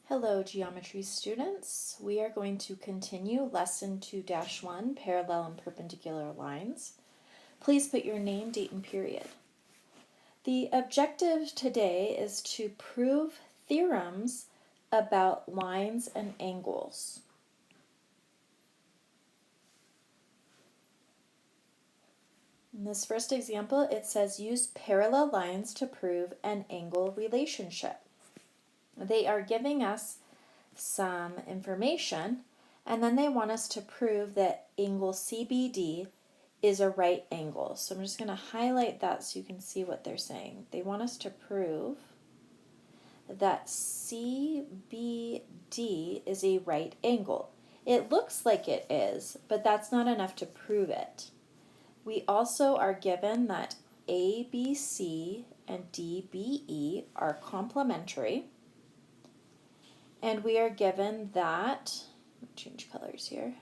Hello, geometry students. We are going to continue lesson 2-1, parallel and perpendicular lines. Please put your name, date, and period. The objective today is to prove theorems about lines and angles. In this first example, it says use parallel lines to prove an angle relationship. They are giving us some information, and then they want us to prove that angle CBD is a right angle. So I'm just going to highlight that so you can see what they're saying. They want us to prove that CBD is a right angle. It looks like it is, but that's not enough to prove it. We also are given that ABC and DBE are complementary. And we are given that, change colors here.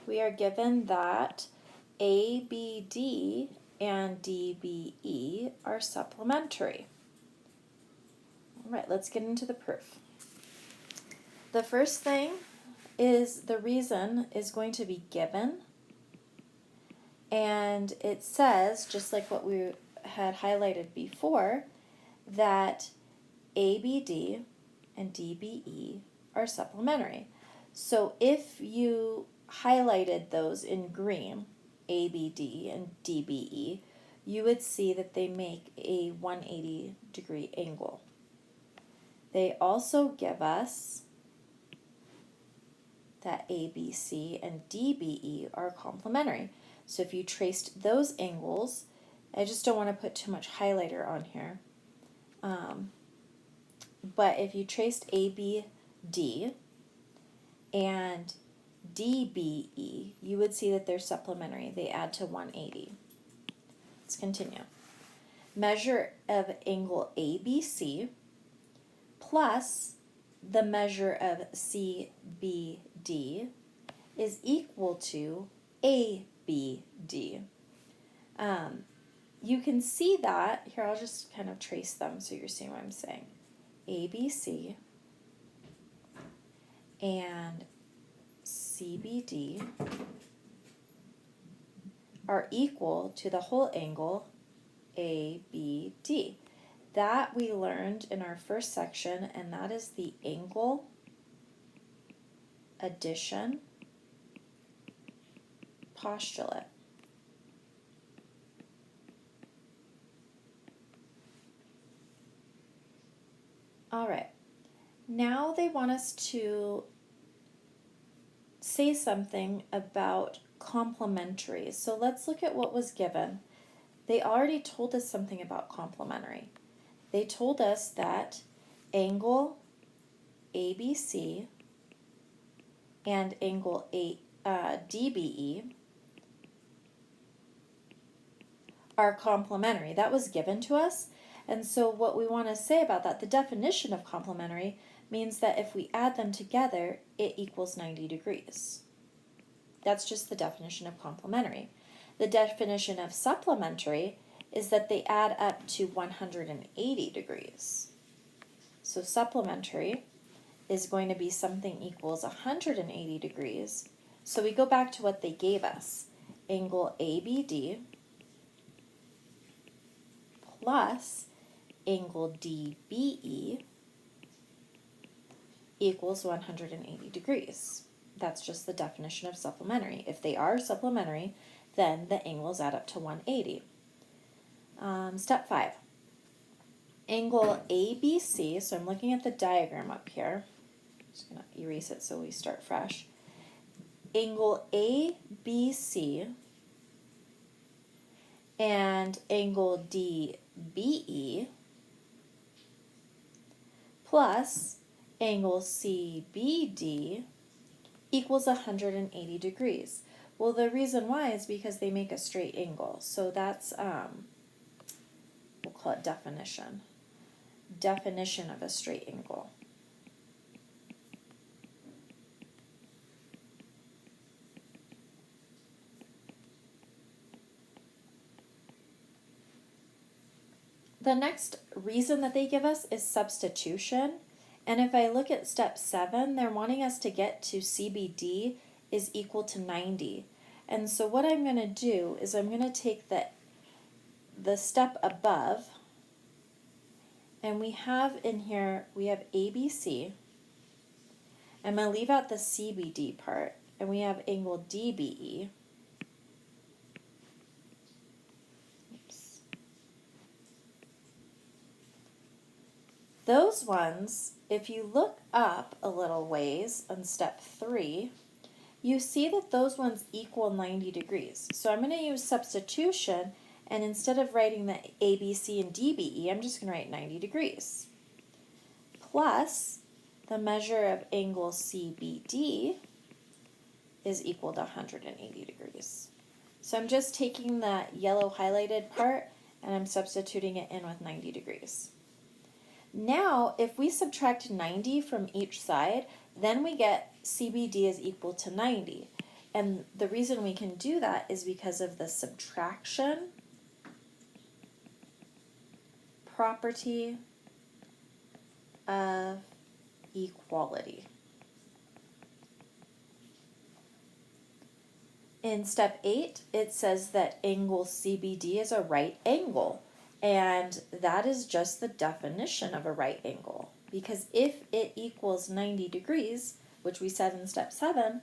We are given that ABD and DBE are supplementary. All right, let's get into the proof. The first thing is the reason is going to be given. And it says, just like what we had highlighted before, that ABD and DBE are supplementary. So if you highlighted those in green, ABD and DBE, you would see that they make a 180-degree angle. They also give us that ABC and DBE are complementary. So if you traced those angles, I just don't want to put too much highlighter on here. But if you traced ABD and DBE, you would see that they're supplementary. They add to 180. Let's continue. Measure of angle ABC plus the measure of CBD is equal to ABD. You can see that, here I'll just kind of trace them so you're seeing what I'm saying. ABC and CBD are equal to the whole angle ABD. That we learned in our first section, and that is the angle addition postulate. All right, now they want us to say something about complementary. So let's look at what was given. They already told us something about complementary. They told us that angle ABC and angle DBE are complementary. That was given to us. And so what we want to say about that, the definition of complementary means that if we add them together, it equals 90 degrees. That's just the definition of complementary. The definition of supplementary is that they add up to 180 degrees. So supplementary is going to be something equals 180 degrees. So we go back to what they gave us. Angle ABD plus angle DBE equals 180 degrees. That's just the definition of supplementary. If they are supplementary, then the angles add up to 180. Step 5. Angle ABC, so I'm looking at the diagram up here. I'm just going to erase it so we start fresh. Angle ABC and angle DBE plus angle CBD equals 180 degrees. Well, the reason why is because they make a straight angle. So that's, we'll call it definition. Definition of a straight angle. The next reason that they give us is substitution. And if I look at step 7, they're wanting us to get to CBD is equal to 90. And so what I'm going to do is I'm going to take the step above, and we have in here, we have ABC. I'm going to leave out the CBD part, and we have angle DBE. Oops. Those ones, if you look up a little ways on step 3, you see that those ones equal 90 degrees. So I'm going to use substitution, and instead of writing the ABC and DBE, I'm just going to write 90 degrees. Plus, the measure of angle CBD is equal to 180 degrees. So I'm just taking that yellow highlighted part and I'm substituting it in with 90 degrees. Now, if we subtract 90 from each side, then we get CBD is equal to 90. And the reason we can do that is because of the subtraction property of equality. In step 8, it says that angle CBD is a right angle. And that is just the definition of a right angle. Because if it equals 90 degrees, which we said in step 7,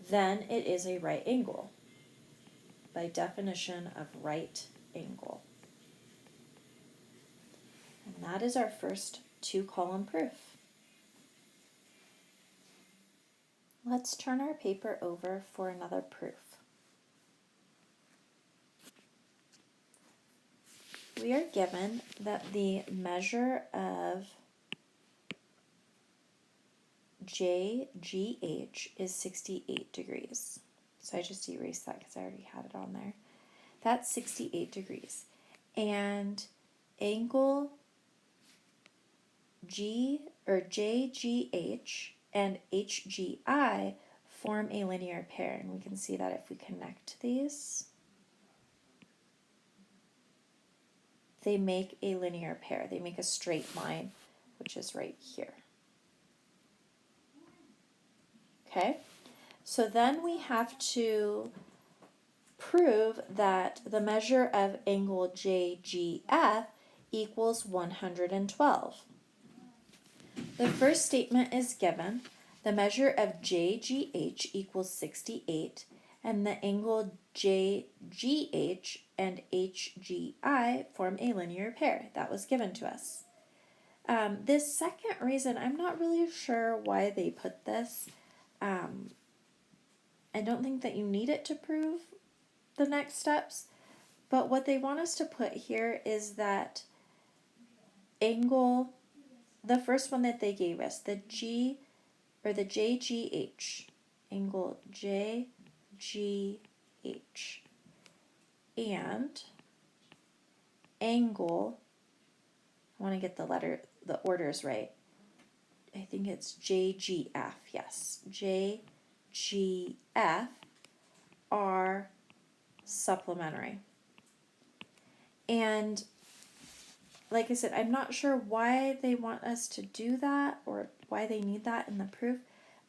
then it is a right angle. By definition of right angle. And that is our first 2-column proof. Let's turn our paper over for another proof. We are given that the measure of JGH is 68 degrees. So I just erased that because I already had it on there. That's 68 degrees. And angle JGH and HGI form a linear pair. And we can see that if we connect these. They make a linear pair. They make a straight line, which is right here. Okay, so then we have to prove that the measure of angle JGF equals 112. The first statement is given. The measure of JGH equals 68, and the angle JGH and HGI form a linear pair. That was given to us. This second reason, I'm not really sure why they put this. I don't think that you need it to prove the next steps, but what they want us to put here is that angle, the first one that they gave us, the JGH, angle JGH, and angle, I want to get the orders right. I think it's JGF, yes. JGF are supplementary. And like I said, I'm not sure why they want us to do that or why they need that in the proof,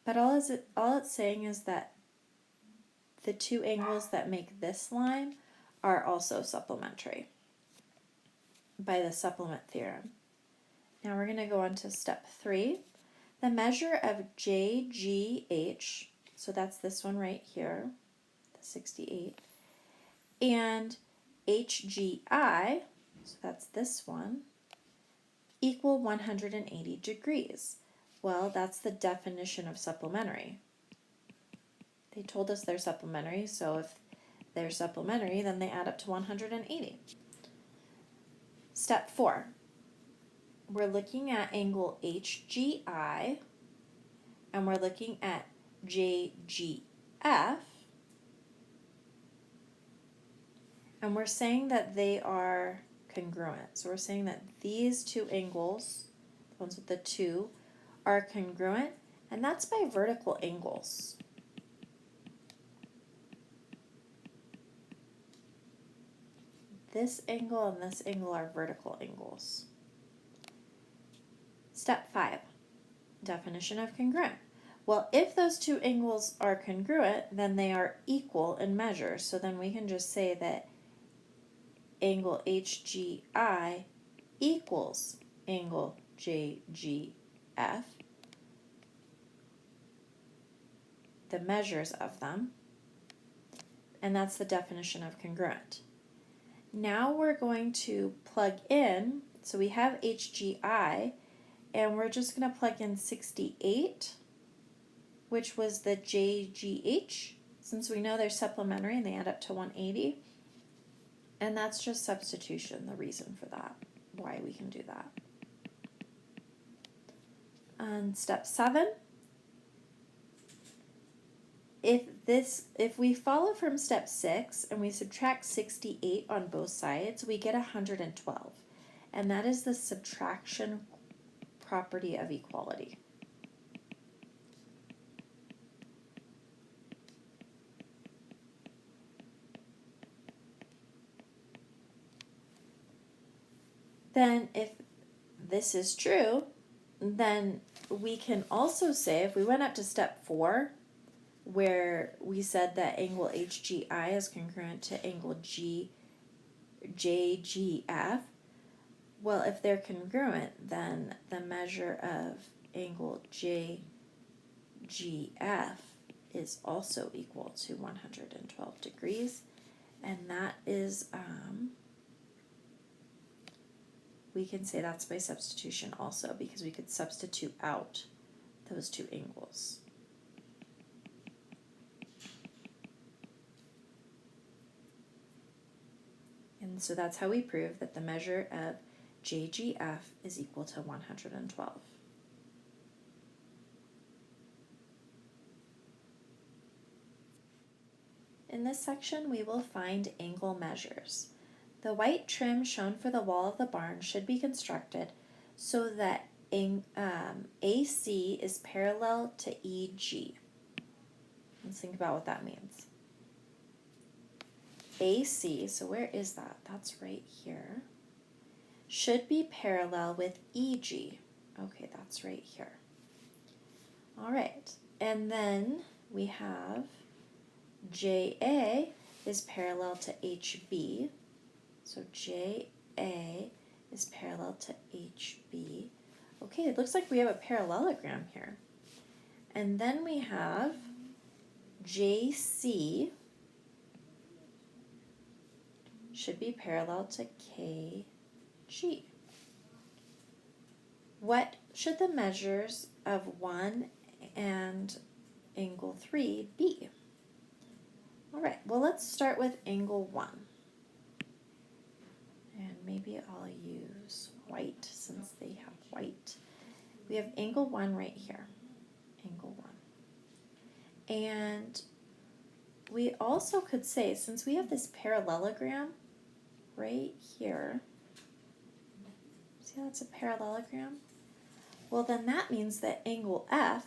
but all it's saying is that the two angles that make this line are also supplementary by the supplement theorem. Now we're going to go on to step 3. The measure of JGH, so that's this one right here, the 68, and HGI, so that's this one, equal 180 degrees. Well, that's the definition of supplementary. They told us they're supplementary, so if they're supplementary, then they add up to 180. Step 4. We're looking at angle HGI, and we're looking at JGF, and we're saying that they are congruent. So we're saying that these two angles, the ones with the 2, are congruent, and that's by vertical angles. this angle and this angle are vertical angles. Step 5, definition of congruent. Well, if those two angles are congruent, then they are equal in measure. So then we can just say that angle HGI equals angle JGF, the measures of them, and that's the definition of congruent. Now we're going to plug in, so we have HGI, and we're just going to plug in 68, which was the JGH, since we know they're supplementary and they add up to 180. And that's just substitution, the reason for that, why we can do that. And step 7, if we follow from step 6 and we subtract 68 on both sides, we get 112. And that is the subtraction property of equality. Then if this is true, then we can also say, if we went up to step 4, where we said that angle HGI is congruent to angle JGF, well, if they're congruent, then the measure of angle JGF is also equal to 112 degrees, and that is, we can say that's by substitution also, because we could substitute out those two angles. And so that's how we prove that the measure of JGF is equal to 112. In this section, we will find angle measures. The white trim shown for the wall of the barn should be constructed so that AC is parallel to EG. Let's think about what that means. AC, so where is that? That's right here. Should be parallel with EG. Okay, that's right here. All right, and then we have JA is parallel to HB. So JA is parallel to HB. Okay, it looks like we have a parallelogram here. And then we have JC should be parallel to KG. What should the measures of 1 and angle 3 be? All right, well, let's start with angle 1. And maybe I'll use white since they have white. We have angle 1 right here, angle 1. And we also could say, since we have this parallelogram right here, see how it's a parallelogram? Well, then that means that angle F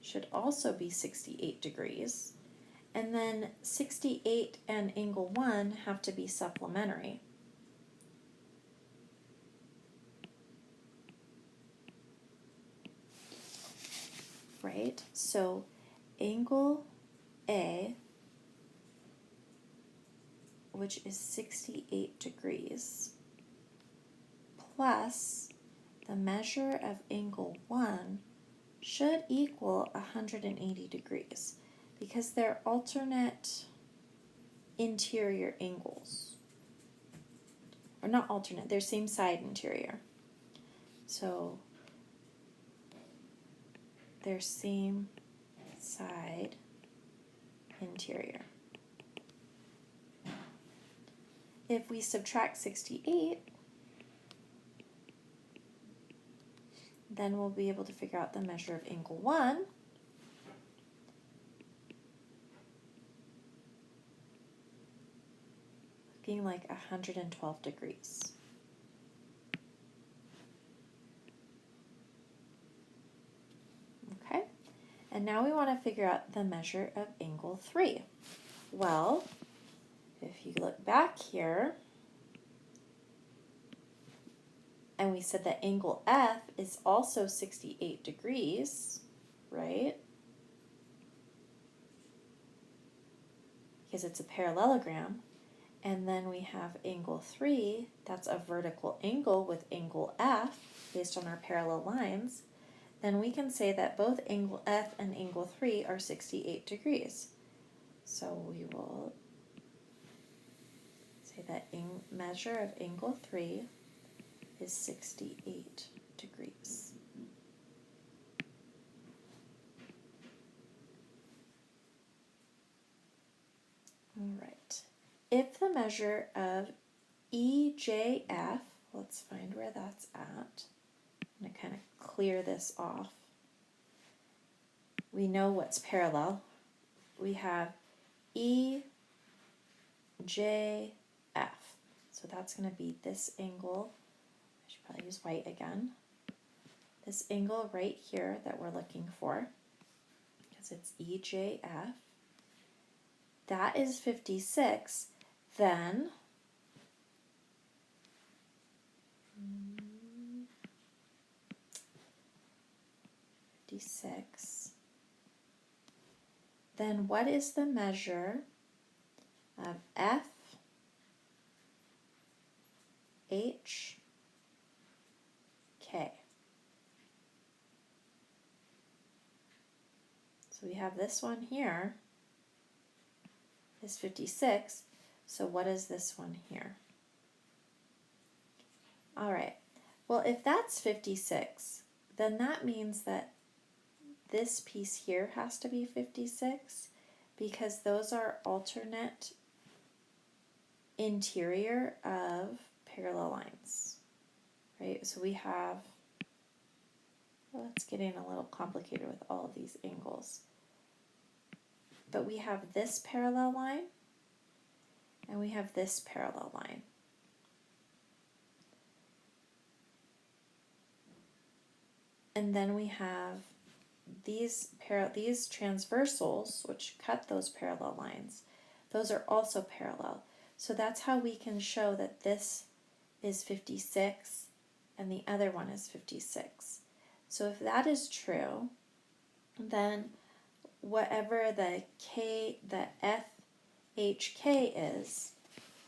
should also be 68 degrees. And then 68 and angle 1 have to be supplementary. Right? So angle A, which is 68 degrees, plus the measure of angle 1 should equal 180 degrees because they're alternate interior angles. Or not alternate, they're same side interior. So they're same side interior. If we subtract 68, then we'll be able to figure out the measure of angle 1. Looking like 112 degrees. Okay, and now we want to figure out the measure of angle 3. Well, if you look back here, and we said that angle F is also 68 degrees, right? Because it's a parallelogram. And then we have angle 3, that's a vertical angle with angle F based on our parallel lines. Then we can say that both angle F and angle 3 are 68 degrees. So we will say that measure of angle 3 is 68 degrees. All right. If the measure of EJF, let's find where that's at. I'm going to kind of clear this off. We know what's parallel. We have EJF. So that's going to be this angle. I should probably use white again. This angle right here that we're looking for, because it's EJF. That is 56. Then then what is the measure of FHK? So we have this one here is 56. So what is this one here? All right. Well, if that's 56, then that means that this piece here has to be 56 because those are alternate interior of parallel lines, right? So we have, well, it's getting a little complicated with all of these angles, but we have this parallel line and we have this parallel line. And then we have these transversals, which cut those parallel lines. Those are also parallel. So that's how we can show that this is 56 and the other one is 56. So if that is true, then whatever the FHK is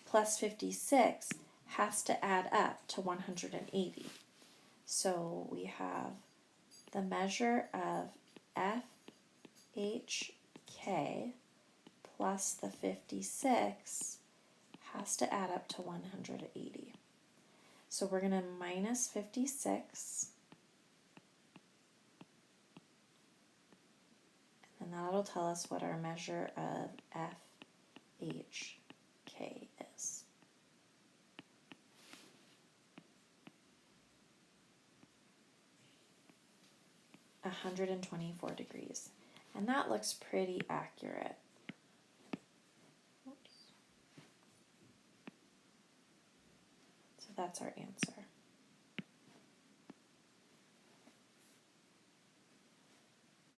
plus 56 has to add up to 180. So we have the measure of FHK plus the 56 has to add up to 180. So we're going to minus 56, and that'll tell us what our measure of FHK is. – 124 degrees. And that looks pretty accurate. Oops. So that's our answer.